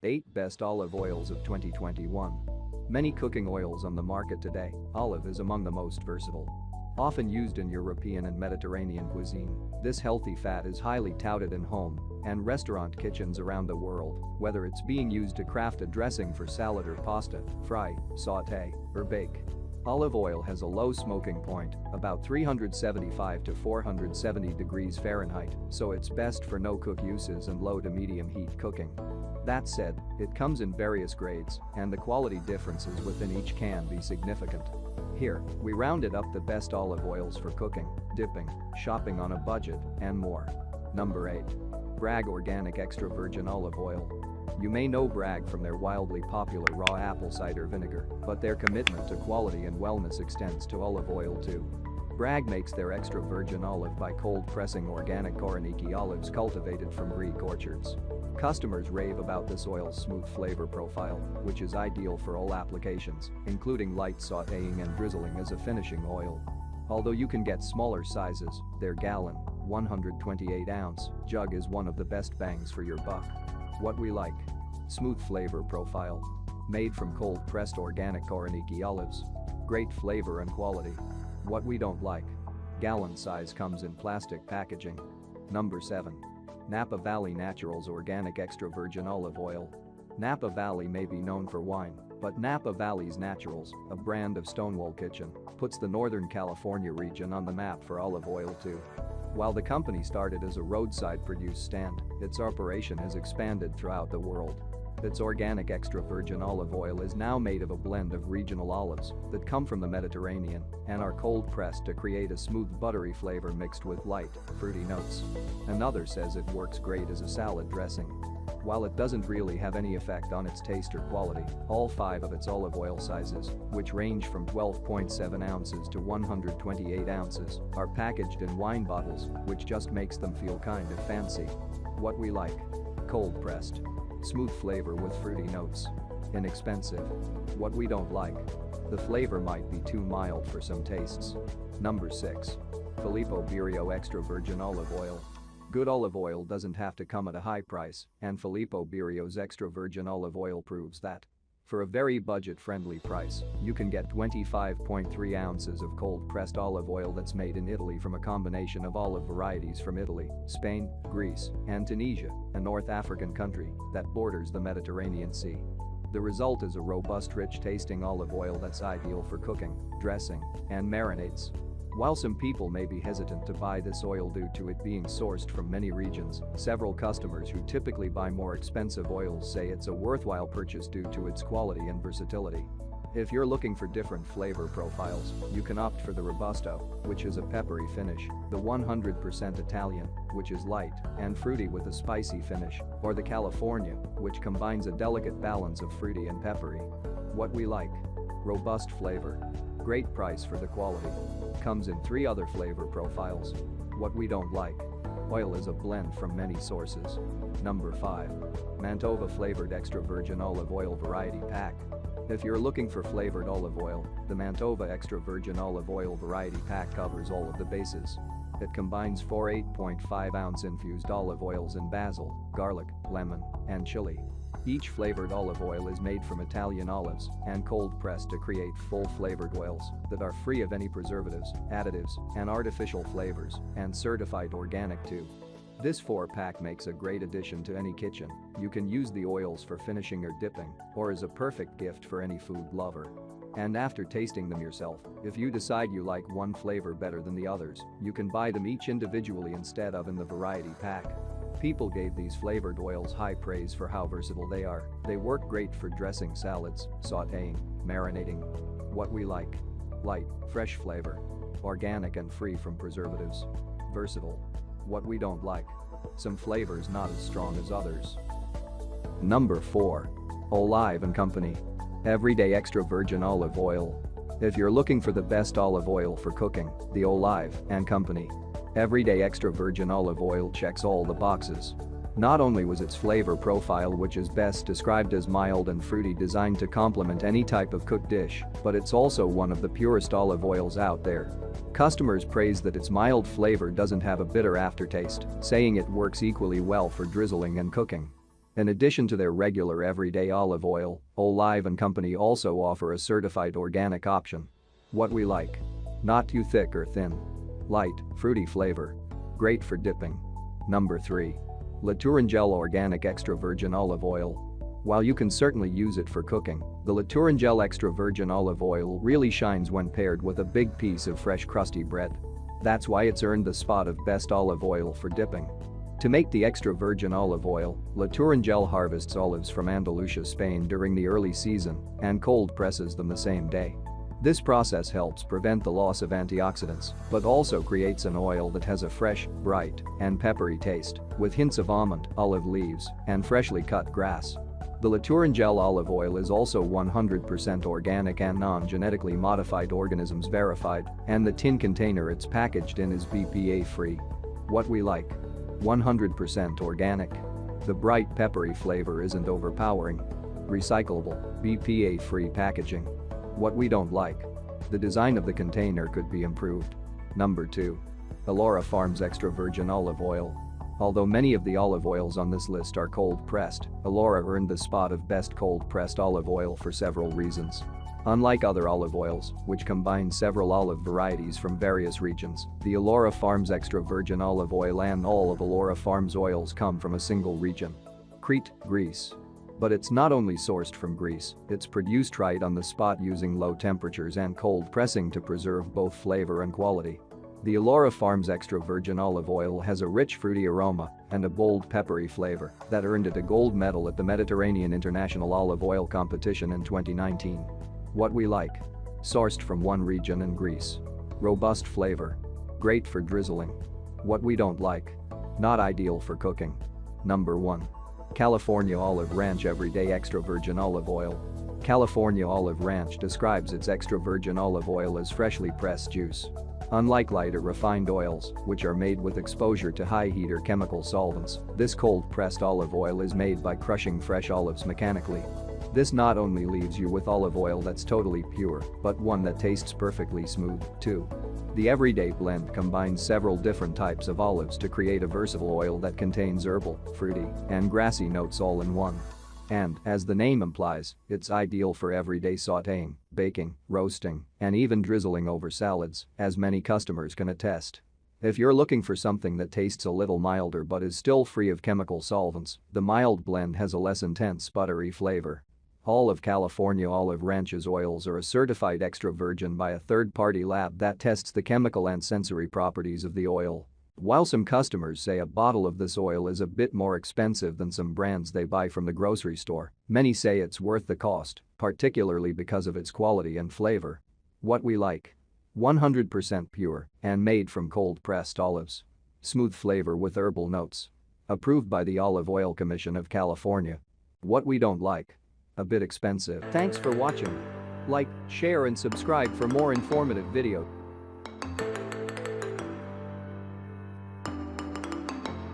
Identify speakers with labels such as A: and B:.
A: 8 Best Olive Oils of 2021. Many cooking oils on the market today, olive is among the most versatile. Often used in European and Mediterranean cuisine, this healthy fat is highly touted in home and restaurant kitchens around the world, whether it's being used to craft a dressing for salad or pasta, fry, sauté, or bake. Olive oil has a low smoking point, about 375 to 470 degrees Fahrenheit, so it's best for no-cook uses and low to medium heat cooking. That said, it comes in various grades, and the quality differences within each can be significant. Here, we rounded up the best olive oils for cooking, dipping, shopping on a budget, and more. Number 8. Bragg Organic Extra Virgin Olive Oil. You may know Bragg from their wildly popular raw apple cider vinegar, but their commitment to quality and wellness extends to olive oil too. Bragg makes their extra virgin olive by cold pressing organic Koroneiki olives cultivated from Greek orchards. Customers rave about this oil's smooth flavor profile, which is ideal for all applications, including light sautéing and drizzling as a finishing oil. Although you can get smaller sizes, their gallon, 128-ounce, jug is one of the best bangs for your buck. What we like. Smooth flavor profile. Made from cold-pressed organic Koroneiki olives. Great flavor and quality. What we don't like. Gallon size comes in plastic packaging. Number 7. Napa Valley Naturals Organic Extra Virgin Olive Oil. Napa Valley may be known for wine, but Napa Valley's Naturals, a brand of Stonewall Kitchen, puts the Northern California region on the map for olive oil too. While the company started as a roadside produce stand, its operation has expanded throughout the world. Its organic extra virgin olive oil is now made of a blend of regional olives that come from the Mediterranean and are cold pressed to create a smooth buttery flavor mixed with light, fruity notes. Another says it works great as a salad dressing. While it doesn't really have any effect on its taste or quality, all 5 of its olive oil sizes, which range from 12.7 ounces to 128 ounces, are packaged in wine bottles, which just makes them feel kind of fancy. What we like. Cold pressed. Smooth flavor with fruity notes. Inexpensive. What we don't like. The flavor might be too mild for some tastes. Number 6. Filippo Berio Extra Virgin Olive Oil. Good olive oil doesn't have to come at a high price, and Filippo Berio's extra virgin olive oil proves that. For a very budget-friendly price, you can get 25.3 ounces of cold-pressed olive oil that's made in Italy from a combination of olive varieties from Italy, Spain, Greece, and Tunisia, a North African country that borders the Mediterranean Sea. The result is a robust, rich-tasting olive oil that's ideal for cooking, dressing, and marinades. While some people may be hesitant to buy this oil due to it being sourced from many regions, several customers who typically buy more expensive oils say it's a worthwhile purchase due to its quality and versatility. If you're looking for different flavor profiles, you can opt for the Robusto, which is a peppery finish, the 100% Italian, which is light and fruity with a spicy finish, or the California, which combines a delicate balance of fruity and peppery. What we like. Robust flavor. Great price for the quality. Comes in 3 other flavor profiles. What we don't like. Oil is a blend from many sources. Number 5. Mantova Flavored Extra Virgin Olive Oil Variety Pack. If you're looking for flavored olive oil, the Mantova Extra Virgin Olive Oil Variety Pack covers all of the bases. It combines 4 8.5-ounce infused olive oils in basil, garlic, lemon, and chili. Each flavored olive oil is made from Italian olives and cold pressed to create full flavored oils that are free of any preservatives, additives, and artificial flavors, and certified organic too. This 4-pack makes a great addition to any kitchen. You can use the oils for finishing or dipping, or as a perfect gift for any food lover. And after tasting them yourself, if you decide you like one flavor better than the others, you can buy them each individually instead of in the variety pack. People gave these flavored oils high praise for how versatile they are. They work great for dressing salads, sautéing, marinating. What we like. Light, fresh flavor. Organic and free from preservatives. Versatile. What we don't like. Some flavors not as strong as others. Number 4. Olive & Company. Everyday Extra Virgin Olive Oil. If you're looking for the best olive oil for cooking, the Olive & Company Everyday Extra Virgin Olive Oil checks all the boxes. Not only was its flavor profile, which is best described as mild and fruity, designed to complement any type of cooked dish, but it's also one of the purest olive oils out there. Customers praise that its mild flavor doesn't have a bitter aftertaste, saying it works equally well for drizzling and cooking. In addition to their regular everyday olive oil, Olive and Company also offer a certified organic option. What we like. Not too thick or thin. Light, fruity flavor. Great for dipping. Number 3. La Tourangelle Organic Extra Virgin Olive Oil. While you can certainly use it for cooking, the La Tourangelle Extra Virgin Olive Oil really shines when paired with a big piece of fresh crusty bread. That's why it's earned the spot of best olive oil for dipping. To make the extra virgin olive oil, La Tourangelle harvests olives from Andalusia, Spain during the early season and cold presses them the same day. This process helps prevent the loss of antioxidants, but also creates an oil that has a fresh, bright, and peppery taste, with hints of almond, olive leaves, and freshly cut grass. The La Tourangelle olive oil is also 100% organic and non-genetically modified organisms verified, and the tin container it's packaged in is BPA-free. What we like. 100% organic. The bright peppery flavor isn't overpowering. Recyclable, BPA-free packaging. What we don't like. The design of the container could be improved. Number 2. Elora Farms Extra Virgin Olive Oil. Although many of the olive oils on this list are cold-pressed, Elora earned the spot of best cold-pressed olive oil for several reasons. Unlike other olive oils, which combine several olive varieties from various regions, the Elora Farms Extra Virgin Olive Oil and all of Elora Farms oils come from a single region. Crete, Greece. But it's not only sourced from Greece, it's produced right on the spot using low temperatures and cold pressing to preserve both flavor and quality. The Elora Farms Extra Virgin Olive Oil has a rich fruity aroma and a bold peppery flavor that earned it a gold medal at the Mediterranean International Olive Oil Competition in 2019. What we like. Sourced from one region in Greece. Robust flavor. Great for drizzling. What we don't like. Not ideal for cooking. Number 1. California Olive Ranch Everyday Extra Virgin Olive Oil. California Olive Ranch describes its extra virgin olive oil as freshly pressed juice. Unlike lighter refined oils, which are made with exposure to high heat or chemical solvents, this cold-pressed olive oil is made by crushing fresh olives mechanically. This not only leaves you with olive oil that's totally pure, but one that tastes perfectly smooth, too. The everyday blend combines several different types of olives to create a versatile oil that contains herbal, fruity, and grassy notes all in one. And, as the name implies, it's ideal for everyday sautéing, baking, roasting, and even drizzling over salads, as many customers can attest. If you're looking for something that tastes a little milder but is still free of chemical solvents, the mild blend has a less intense buttery flavor. All of California Olive Ranch's oils are a certified extra virgin by a third-party lab that tests the chemical and sensory properties of the oil. While some customers say a bottle of this oil is a bit more expensive than some brands they buy from the grocery store, many say it's worth the cost, particularly because of its quality and flavor. What we like. 100% pure and made from cold-pressed olives. Smooth flavor with herbal notes. Approved by the Olive Oil Commission of California. What we don't like. A bit expensive. Thanks for watching. Like, share and subscribe for more informative videos.